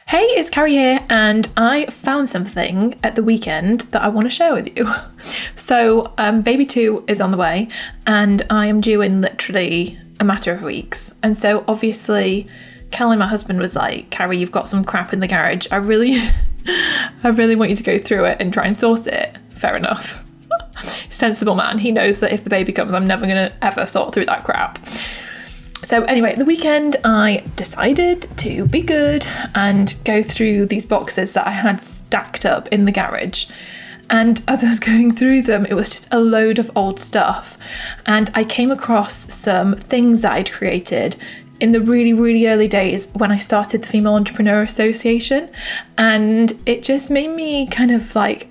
Hey, it's Carrie here, and I found something at the weekend that I want to share with you. So, baby 2 is on the way, and I am due in literally a matter of weeks. And so, obviously, Kelly, my husband, was like, Carrie, you've got some crap in the garage. I really want you to go through it and try and sort it. Fair enough. Sensible man. He knows that if the baby comes, I'm never going to ever sort through that crap. So anyway, the weekend I decided to be good and go through these boxes that I had stacked up in the garage. And as I was going through them, it was just a load of old stuff. And I came across some things that I'd created in the really, really early days when I started the Female Entrepreneurial Association. And it just made me kind of like,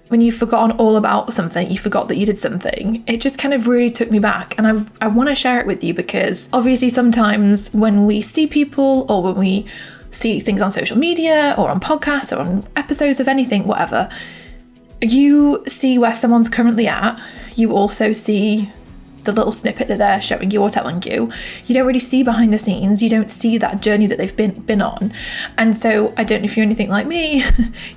when you've forgotten all about something, you forgot that you did something. It just kind of really took me back, and I want to share it with you because obviously sometimes when we see people or when we see things on social media or on podcasts or on episodes of anything, whatever, you see where someone's currently at. You also see the little snippet that they're showing you or telling you. You don't really see behind the scenes. You don't see that journey that they've been on. And so I don't know if you're anything like me,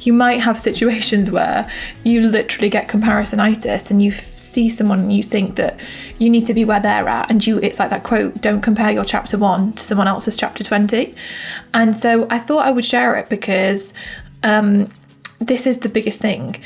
you might have situations where you literally get comparisonitis and you see someone and you think that you need to be where they're at, and it's like that quote, don't compare your chapter 1 to someone else's chapter 20. And so I thought I would share it because this is the biggest thing.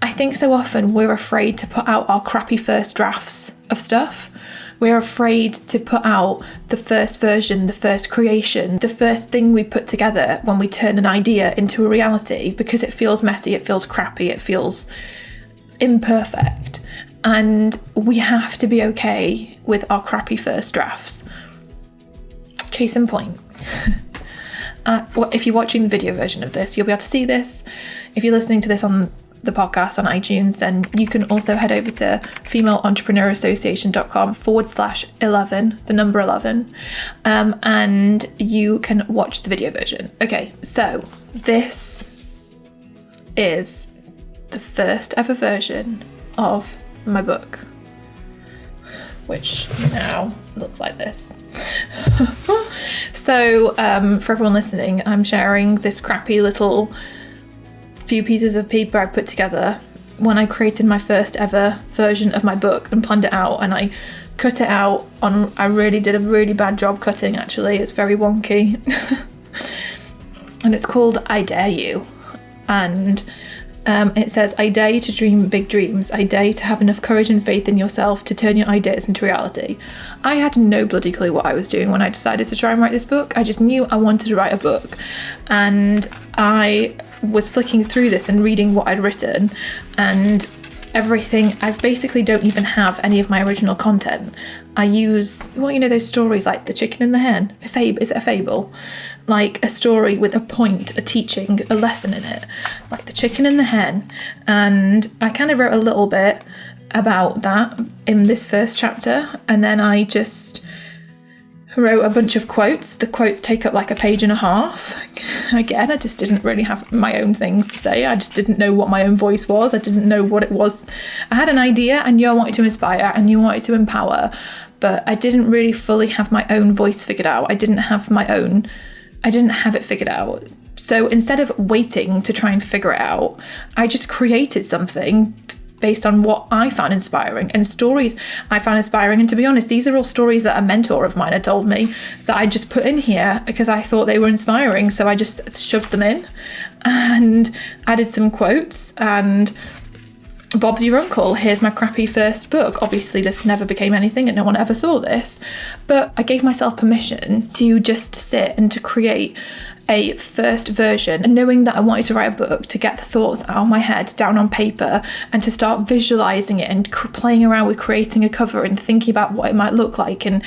I think so often we're afraid to put out our crappy first drafts of stuff. We're afraid to put out the first version, the first creation, the first thing we put together when we turn an idea into a reality, because it feels messy, it feels crappy, it feels imperfect. And we have to be okay with our crappy first drafts. Case in point. If you're watching the video version of this, you'll be able to see this. If you're listening to this on the podcast on iTunes, then you can also head over to femaleentrepreneurassociation.com/11, the number 11, and you can watch the video version. Okay, so this is the first ever version of my book, which now looks like this. So for everyone listening, I'm sharing this crappy little few pieces of paper I put together when I created my first ever version of my book and planned it out, and I cut it out I really did a really bad job cutting, actually. It's very wonky. And it's called I Dare You, and it says, I dare you to dream big dreams. I dare you to have enough courage and faith in yourself to turn your ideas into reality. I had no bloody clue what I was doing when I decided to try and write this book. I just knew I wanted to write a book, and I was flicking through this and reading what I'd written, and everything. I basically don't even have any of my original content. I use, those stories like The Chicken and the Hen. Is it a fable? Like a story with a point, a teaching, a lesson in it, like The Chicken and the Hen. And I kind of wrote a little bit about that in this first chapter, and then I just wrote a bunch of quotes. The quotes take up like a page and a half. Again, I just didn't really have my own things to say. I just didn't know what my own voice was. I didn't know what it was. I had an idea. I knew I wanted to inspire. I knew I wanted to empower, but I didn't really fully have my own voice figured out. I didn't have it figured out. So instead of waiting to try and figure it out, I just created something based on what I found inspiring and stories I found inspiring. And to be honest, these are all stories that a mentor of mine had told me that I just put in here because I thought they were inspiring. So I just shoved them in and added some quotes, and Bob's your uncle, here's my crappy first book. Obviously this never became anything and no one ever saw this, but I gave myself permission to just sit and to create a first version, and knowing that I wanted to write a book, to get the thoughts out of my head down on paper and to start visualizing it and playing around with creating a cover and thinking about what it might look like, and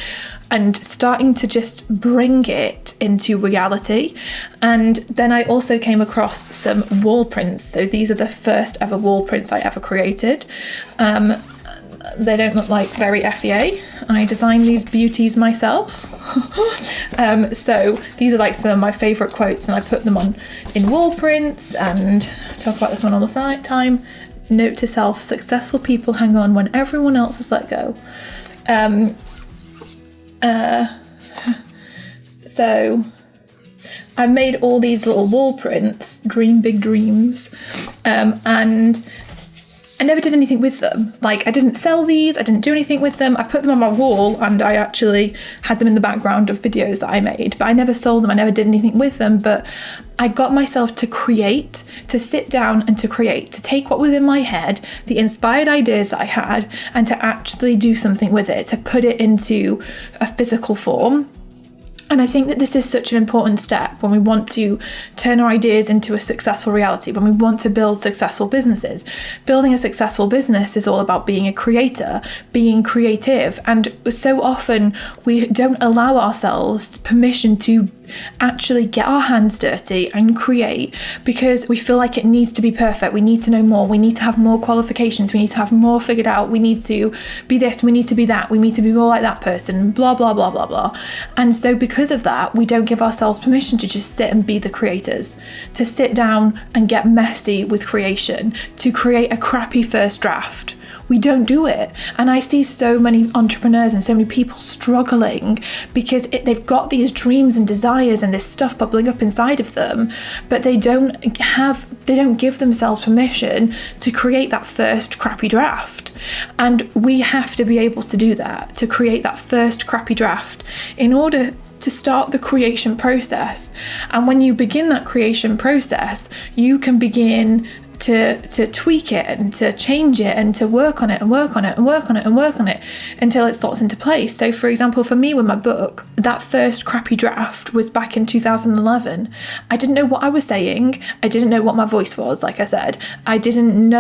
starting to just bring it into reality. And then I also came across some wall prints. So these are the first ever wall prints I ever created. They don't look like very FEA. I designed these beauties myself. So these are like some of my favourite quotes, and I put them on in wall prints. And I'll talk about this one on the side. Time. Note to self: successful people hang on when everyone else has let go. So I made all these little wall prints, dream big dreams, and I never did anything with them. Like, I didn't sell these, I didn't do anything with them. I put them on my wall, and I actually had them in the background of videos that I made, but I never sold them, I never did anything with them. But I got myself to create, to sit down and to create, to take what was in my head, the inspired ideas that I had, and to actually do something with it, to put it into a physical form. And I think that this is such an important step when we want to turn our ideas into a successful reality, when we want to build successful businesses. Building a successful business is all about being a creator, being creative. And so often we don't allow ourselves permission to actually get our hands dirty and create, because we feel like it needs to be perfect. We need to know more. We need to have more qualifications. We need to have more figured out. We need to be this. We need to be that. We need to be more like that person, blah, blah, blah, blah, blah. And so because of that, we don't give ourselves permission to just sit and be the creators, to sit down and get messy with creation, to create a crappy first draft. We don't do it. And I see so many entrepreneurs and so many people struggling because they've got these dreams and desires and this stuff bubbling up inside of them, but they don't give themselves permission to create that first crappy draft. And we have to be able to do that, to create that first crappy draft in order to start the creation process. And when you begin that creation process, you can begin to tweak it and to change it and to work on it and work on it and work on it and work on it until it slots into place. So for example, for me with my book, that first crappy draft was back in 2011. I didn't know what I was saying. I didn't know what my voice was, like I said. I didn't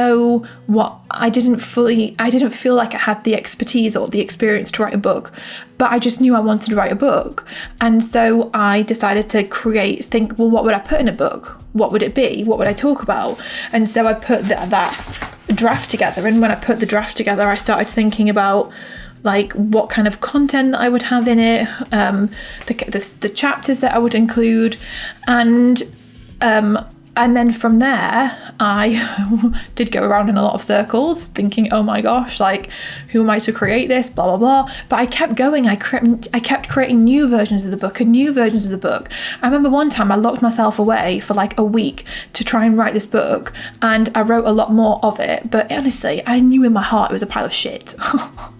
feel like I had the expertise or the experience to write a book, but I just knew I wanted to write a book. And so I decided to think, well, what would I put in a book? What would it be? What would I talk about? And so I put that draft together. And when I put the draft together, I started thinking about like what kind of content I would have in it, the chapters that I would include, and then from there, I did go around in a lot of circles thinking, oh my gosh, like, who am I to create this, blah, blah, blah. But I kept going. I kept creating new versions of the book and new versions of the book. I remember one time I locked myself away for like a week to try and write this book, and I wrote a lot more of it. But honestly, I knew in my heart it was a pile of shit.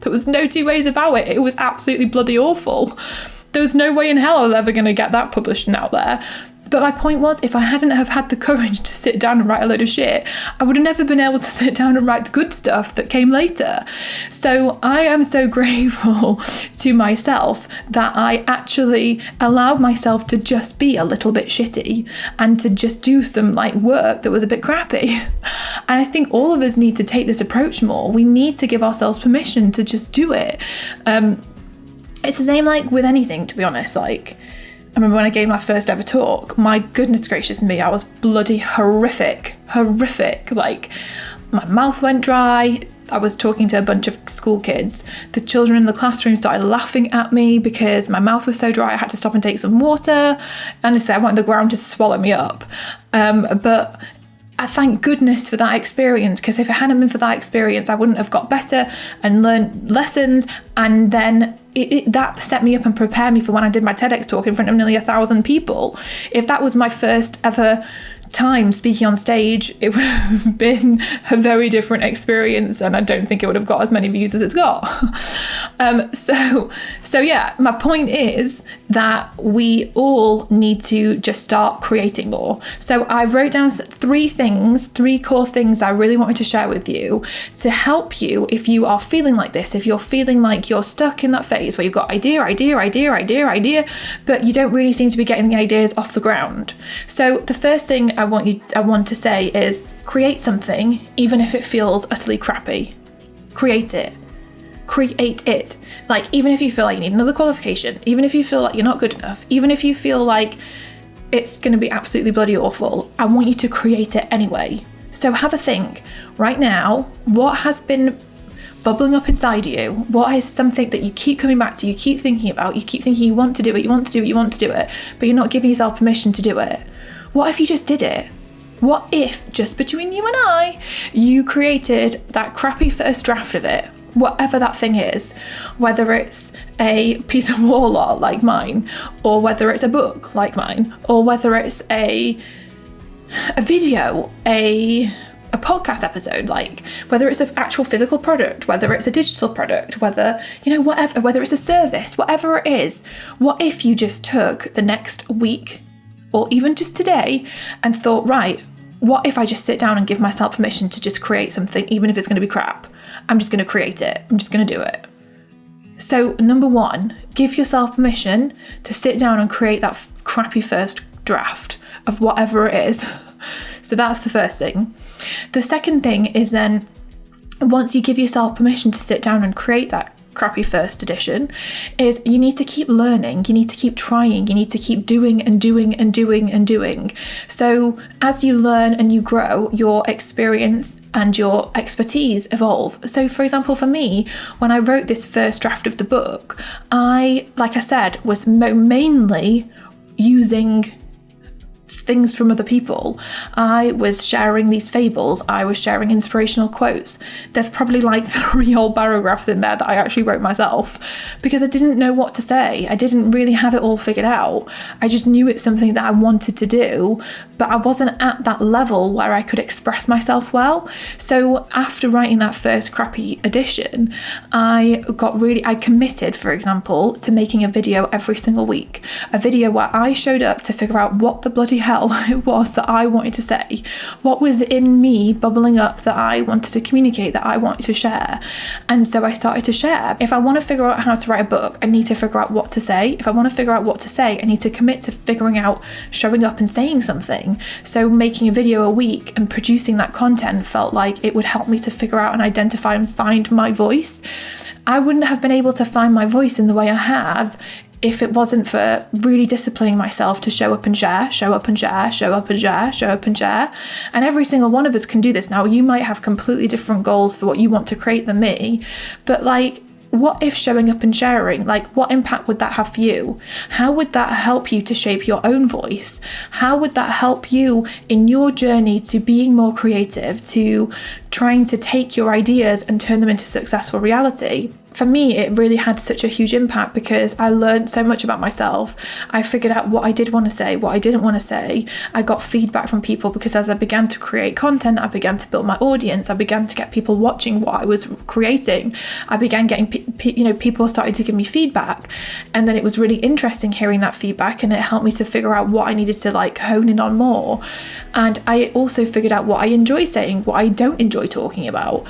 There was no two ways about it. It was absolutely bloody awful. There was no way in hell I was ever going to get that published and out there. But my point was, if I hadn't have had the courage to sit down and write a load of shit, I would have never been able to sit down and write the good stuff that came later. So I am so grateful to myself that I actually allowed myself to just be a little bit shitty and to just do some like work that was a bit crappy. And I think all of us need to take this approach more. We need to give ourselves permission to just do it. It's the same like with anything, to be honest. Like, I remember when I gave my first ever talk, my goodness gracious me, I was bloody horrific. Like, my mouth went dry. I was talking to a bunch of school kids. The children in the classroom started laughing at me because my mouth was so dry. I had to stop and take some water. Honestly, I wanted the ground to swallow me up. But I thank goodness for that experience, because if it hadn't been for that experience, I wouldn't have got better and learned lessons, and then that set me up and prepared me for when I did my TEDx talk in front of nearly 1,000 people. If that was my first ever time speaking on stage, it would have been a very different experience, and I don't think it would have got as many views as it's got. So yeah, my point is that we all need to just start creating more. So I wrote down three core things I really wanted to share with you to help you if you are feeling like this, if you're feeling like you're stuck in that phase where you've got idea, but you don't really seem to be getting the ideas off the ground. So the first thing I want to say is create something, even if it feels utterly crappy. Create it. Like, even if you feel like you need another qualification, even if you feel like you're not good enough, even if you feel like it's going to be absolutely bloody awful, I want you to create it anyway. So have a think right now. What has been bubbling up inside you? What is something that you keep coming back to, you keep thinking about, you keep thinking you want to do it, but you're not giving yourself permission to do it? What if you just did it? What if, just between you and I, you created that crappy first draft of it? whatever that thing is, whether it's a piece of wall art like mine, or whether it's a book like mine, or whether it's a video, a podcast episode, like whether it's an actual physical product, whether it's a digital product, whether, whatever, whether it's a service, whatever it is. What if you just took the next week or even just today and thought, right, what if I just sit down and give myself permission to just create something, even if it's going to be crap? I'm just going to create it. I'm just going to do it. So number one, give yourself permission to sit down and create that crappy first draft of whatever it is. So that's the first thing. The second thing is then, once you give yourself permission to sit down and create that crappy first edition, is you need to keep learning, you need to keep trying, you need to keep doing and doing and doing and doing. So as you learn and you grow, your experience and your expertise evolve. So for example, for me, when I wrote this first draft of the book, I, like I said, was mainly using things from other people. I was sharing these fables, I was sharing inspirational quotes. There's probably like 3 whole paragraphs in there that I actually wrote myself because I didn't know what to say. I didn't really have it all figured out. I just knew it's something that I wanted to do, but I wasn't at that level where I could express myself well. So after writing that first crappy edition, I committed, for example, to making a video every single week. A video where I showed up to figure out what the bloody hell it was that I wanted to say, what was in me bubbling up that I wanted to communicate, that I wanted to share. And so I started to share. If I want to figure out how to write a book, I need to figure out what to say. If I want to figure out what to say, I need to commit to figuring out showing up and saying something. So making a video a week and producing that content felt like it would help me to figure out and identify and find my voice. I wouldn't have been able to find my voice in the way I have if it wasn't for really disciplining myself to show up and share, show up and share, show up and share, show up and share. And every single one of us can do this. Now, you might have completely different goals for what you want to create than me, but like, what if showing up and sharing, like what impact would that have for you? How would that help you to shape your own voice? How would that help you in your journey to being more creative, to trying to take your ideas and turn them into successful reality? For me, it really had such a huge impact because I learned so much about myself. I figured out what I did want to say, what I didn't want to say. I got feedback from people because as I began to create content, I began to build my audience. I began to get people watching what I was creating. I began getting, people started to give me feedback. And then it was really interesting hearing that feedback, and it helped me to figure out what I needed to like hone in on more. And I also figured out what I enjoy saying, what I don't enjoy talking about.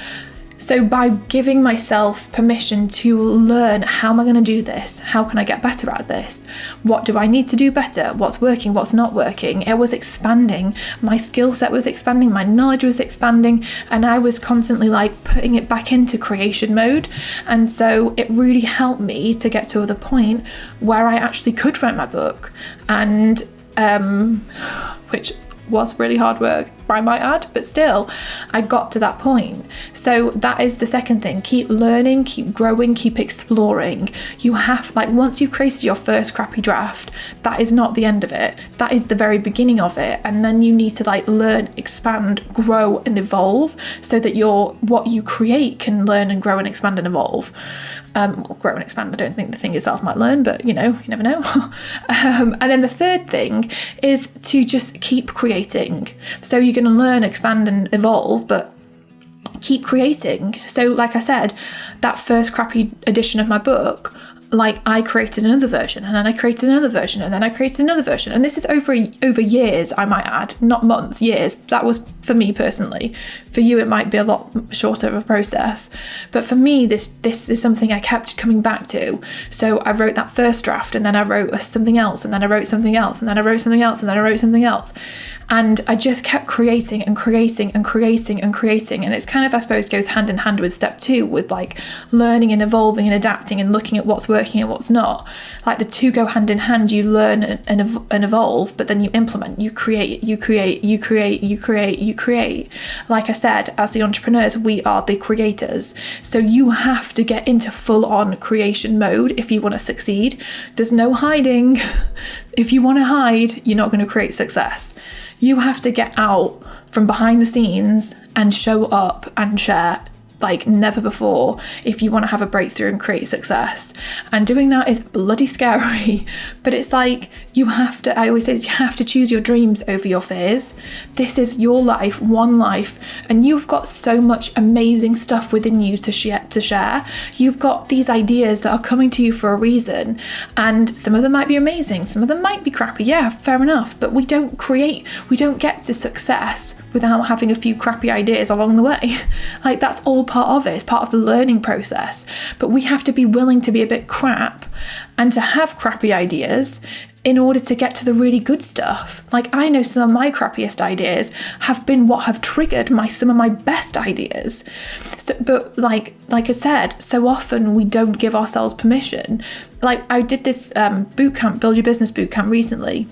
So by giving myself permission to learn, how am I going to do this? How can I get better at this? What do I need to do better? What's working? What's not working? It was expanding. My skill set was expanding. My knowledge was expanding. And I was constantly like putting it back into creation mode. And so it really helped me to get to the point where I actually could write my book. And which was really hard work, I might add, but still, I got to that point. So that is the second thing. Keep learning, keep growing, keep exploring. You have, like, once you've created your first crappy draft, that is not the end of it. That is the very beginning of it. And then you need to like learn, expand, grow and evolve so that what you create can learn and grow and expand and evolve. Grow and expand, I don't think the thing itself might learn, but you never know. And then the third thing is to just keep creating. So you're going to learn, expand and evolve, but keep creating. So like I said, that first crappy edition of my book, like I created another version, and then I created another version, and then I created another version. And this is over years, I might add, not months, years. That was for me personally. For you, it might be a lot shorter of a process. But for me, this is something I kept coming back to. So I wrote that first draft, and then I wrote something else, and then I wrote something else, and then I wrote something else, and then I wrote something else. And I just kept creating and creating and creating and creating. And it's kind of, I suppose, goes hand in hand with step 2, with like learning and evolving and adapting and looking at what's working and what's not. Like the two go hand in hand. You learn and evolve, but then you implement, you create. Like I said, as the entrepreneurs, we are the creators. So you have to get into full on creation mode if you want to succeed. There's no hiding. If you want to hide, you're not going to create success. You have to get out from behind the scenes and show up and share. like never before if you want to have a breakthrough and create success. And doing that is bloody scary, but it's like I always say you have to choose your dreams over your fears. This is your life, one life, and you've got so much amazing stuff within you to share. You've got these ideas that are coming to you for a reason, and some of them might be amazing, some of them might be crappy, yeah, fair enough, but we don't get to success without having a few crappy ideas along the way. Like, that's all part of it. It's part of the learning process. But we have to be willing to be a bit crap and to have crappy ideas in order to get to the really good stuff. Like, I know some of my crappiest ideas have been what have triggered some of my best ideas. So, but like I said, so often we don't give ourselves permission. Like, I did this boot camp, Build Your Business boot camp recently,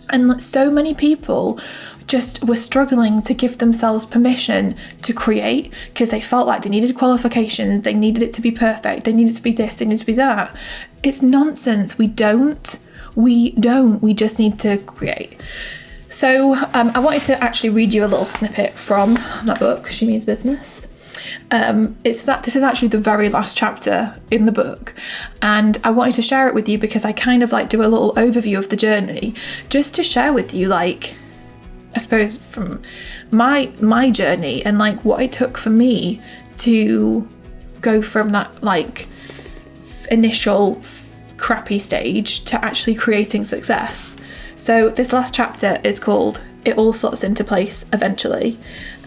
and so many people just were struggling to give themselves permission to create because they felt like they needed qualifications, they needed it to be perfect, they needed to be this, they needed to be that. It's nonsense. We don't. We just need to create. So I wanted to actually read you a little snippet from that book, She Means Business. This is actually the very last chapter in the book, and I wanted to share it with you because I kind of like do a little overview of the journey, just to share with you, like, I suppose from my journey and like what it took for me to go from that like initial crappy stage to actually creating success. So this last chapter is called It All Slots Into Place Eventually,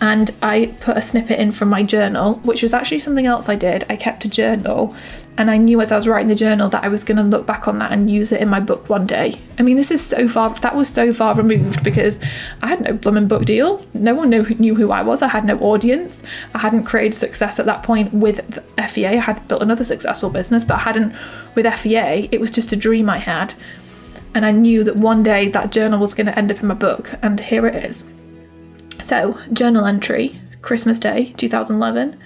and I put a snippet in from my journal, which was actually something else I did. I kept a journal, and I knew as I was writing the journal that I was going to look back on that and use it in my book one day. I mean, that was so far removed because I had no blooming book deal. No one knew who I was. I had no audience. I hadn't created success at that point with FEA. I had built another successful business, but I hadn't with FEA. It was just a dream I had. And I knew that one day that journal was going to end up in my book, and here it is. So, journal entry, Christmas Day, 2011.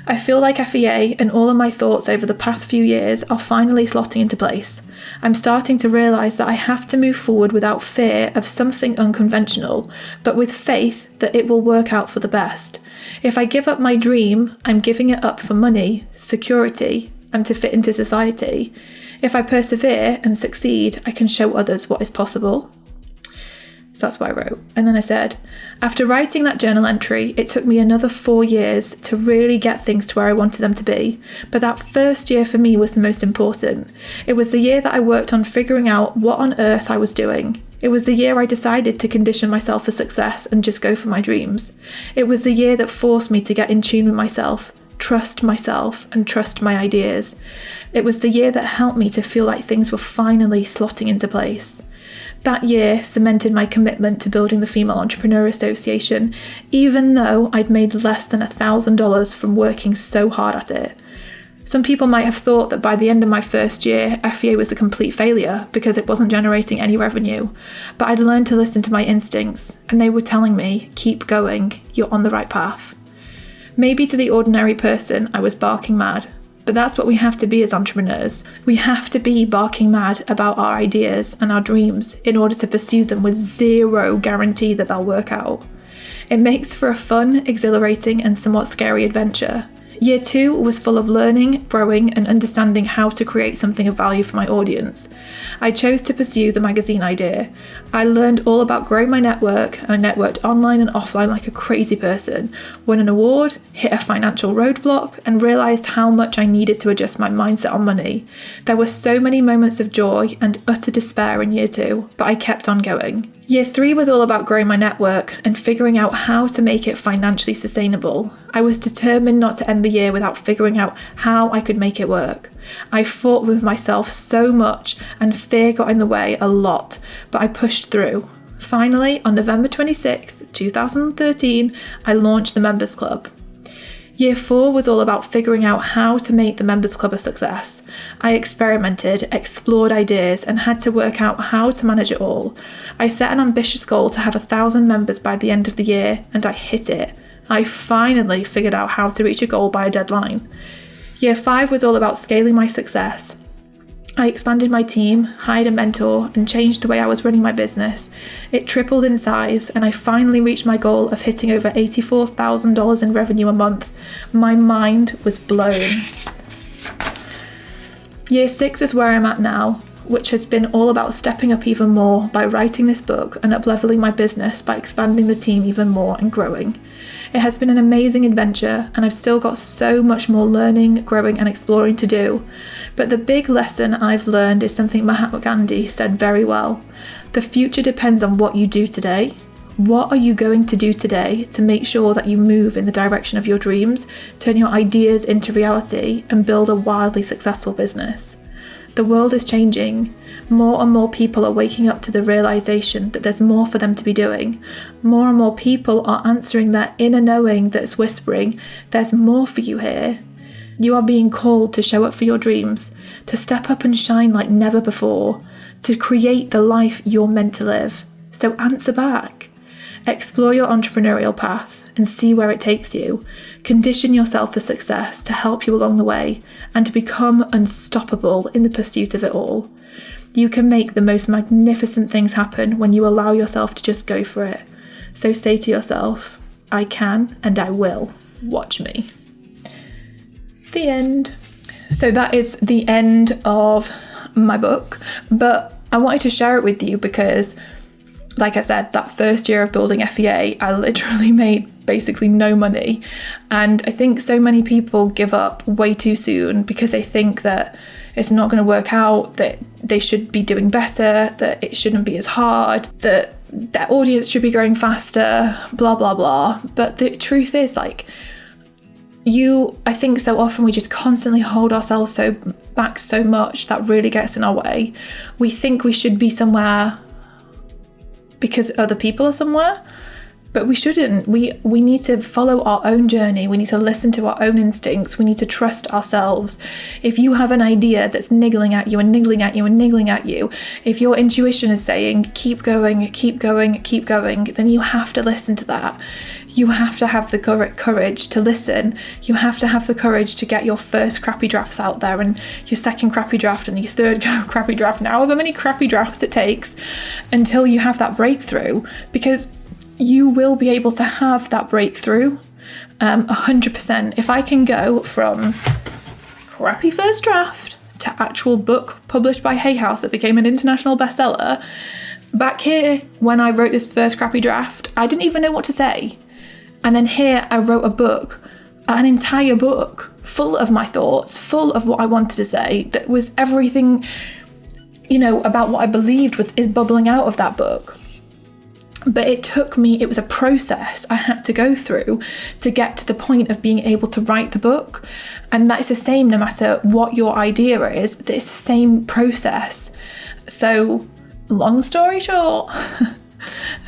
I feel like FEA and all of my thoughts over the past few years are finally slotting into place. I'm starting to realise that I have to move forward without fear of something unconventional, but with faith that it will work out for the best. If I give up my dream, I'm giving it up for money, security, and to fit into society. If I persevere and succeed, I can show others what is possible. So that's what I wrote. And then I said, after writing that journal entry, it took me another 4 years to really get things to where I wanted them to be. But that first year for me was the most important. It was the year that I worked on figuring out what on earth I was doing. It was the year I decided to condition myself for success and just go for my dreams. It was the year that forced me to get in tune with myself, trust myself, and trust my ideas. It was the year that helped me to feel like things were finally slotting into place. That year cemented my commitment to building the Female Entrepreneur Association, even though I'd made less than $1,000 from working so hard at it. Some people might have thought that by the end of my first year, FEA was a complete failure because it wasn't generating any revenue. But I'd learned to listen to my instincts, and they were telling me, keep going, you're on the right path. Maybe to the ordinary person, I was barking mad. But that's what we have to be as entrepreneurs. We have to be barking mad about our ideas and our dreams in order to pursue them with zero guarantee that they'll work out. It makes for a fun, exhilarating, and somewhat scary adventure. Year 2 was full of learning, growing, and understanding how to create something of value for my audience. I chose to pursue the magazine idea. I learned all about growing my network, and I networked online and offline like a crazy person, won an award, hit a financial roadblock, and realised how much I needed to adjust my mindset on money. There were so many moments of joy and utter despair in year 2, but I kept on going. Year 3 was all about growing my network and figuring out how to make it financially sustainable. I was determined not to end the year without figuring out how I could make it work. I fought with myself so much and fear got in the way a lot, but I pushed through. Finally, on November 26th, 2013, I launched the Members Club. Year 4 was all about figuring out how to make the Members Club a success. I experimented, explored ideas, and had to work out how to manage it all. I set an ambitious goal to have 1,000 members by the end of the year, and I hit it. I finally figured out how to reach a goal by a deadline. Year 5 was all about scaling my success. I expanded my team, hired a mentor, and changed the way I was running my business. It tripled in size, and I finally reached my goal of hitting over $84,000 in revenue a month. My mind was blown. Year 6 is where I'm at now, which has been all about stepping up even more by writing this book and up-leveling my business by expanding the team even more and growing. It has been an amazing adventure, and I've still got so much more learning, growing, and exploring to do. But the big lesson I've learned is something Mahatma Gandhi said very well. The future depends on what you do today. What are you going to do today to make sure that you move in the direction of your dreams, turn your ideas into reality, and build a wildly successful business? The world is changing. More and more people are waking up to the realization that there's more for them to be doing. More and more people are answering that inner knowing that's whispering, there's more for you here. You are being called to show up for your dreams, to step up and shine like never before, to create the life you're meant to live. So answer back. Explore your entrepreneurial path and see where it takes you. Condition yourself for success to help you along the way and to become unstoppable in the pursuit of it all. You can make the most magnificent things happen when you allow yourself to just go for it. So say to yourself, I can and I will. Watch me. The end. So that is the end of my book, but I wanted to share it with you because, like I said, that first year of building FEA, I literally made basically no money. And I think so many people give up way too soon because they think that it's not going to work out, that they should be doing better, that it shouldn't be as hard, that their audience should be growing faster, blah, blah, blah. But the truth is, like, I think so often we just constantly hold ourselves back so much that really gets in our way. We think we should be somewhere because other people are somewhere, but we shouldn't. We need to follow our own journey. We need to listen to our own instincts. We need to trust ourselves. If you have an idea that's niggling at you and niggling at you and niggling at you, if your intuition is saying, keep going, keep going, keep going, then you have to listen to that. You have to have the courage to listen. You have to have the courage to get your first crappy drafts out there and your second crappy draft and your third crappy draft, and however many crappy drafts it takes until you have that breakthrough, because you will be able to have that breakthrough 100%. If I can go from crappy first draft to actual book published by Hay House that became an international bestseller, back here when I wrote this first crappy draft, I didn't even know what to say. And then here I wrote a book, an entire book full of my thoughts, full of what I wanted to say, that was everything, about what I believed is bubbling out of that book. But it was a process I had to go through to get to the point of being able to write the book. And that is the same no matter what your idea is, it's the same process. So, long story short,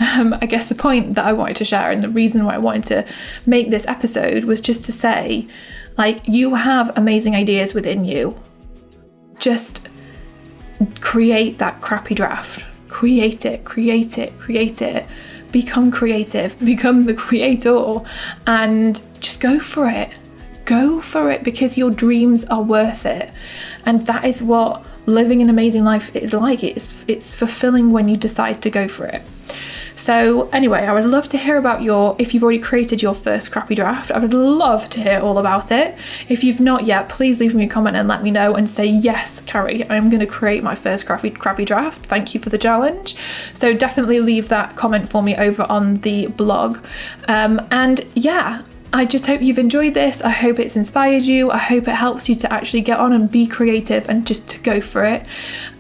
I guess the point that I wanted to share and the reason why I wanted to make this episode was just to say, you have amazing ideas within you. Just create that crappy draft. Create it. Become creative. Become the creator. And just go for it. Go for it, because your dreams are worth it. And that is what living an amazing life is like. It's fulfilling when you decide to go for it. So anyway, I would love to hear about if you've already created your first crappy draft. I would love to hear all about it. If you've not yet, please leave me a comment and let me know and say, yes, Carrie, I'm going to create my first crappy draft. Thank you for the challenge. So definitely leave that comment for me over on the blog. And yeah, I just hope you've enjoyed this. I hope it's inspired you. I hope it helps you to actually get on and be creative and just to go for it.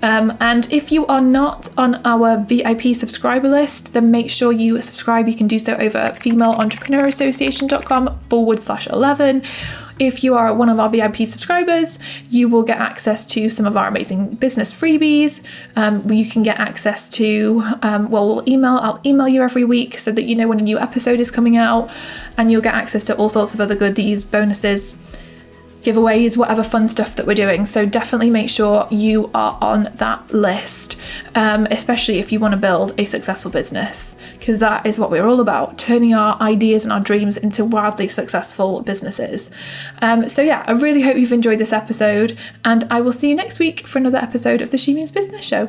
And if you are not on our VIP subscriber list, then make sure you subscribe. You can do so over femaleentrepreneurassociation.com/11. If you are one of our VIP subscribers, you will get access to some of our amazing business freebies. You can get access to, I'll email you every week so that you know when a new episode is coming out, and you'll get access to all sorts of other goodies, bonuses, giveaways, whatever fun stuff that we're doing. So definitely make sure you are on that list, especially if you want to build a successful business, because that is what we're all about, turning our ideas and our dreams into wildly successful businesses. So yeah, I really hope you've enjoyed this episode, and I will see you next week for another episode of the She Means Business Show.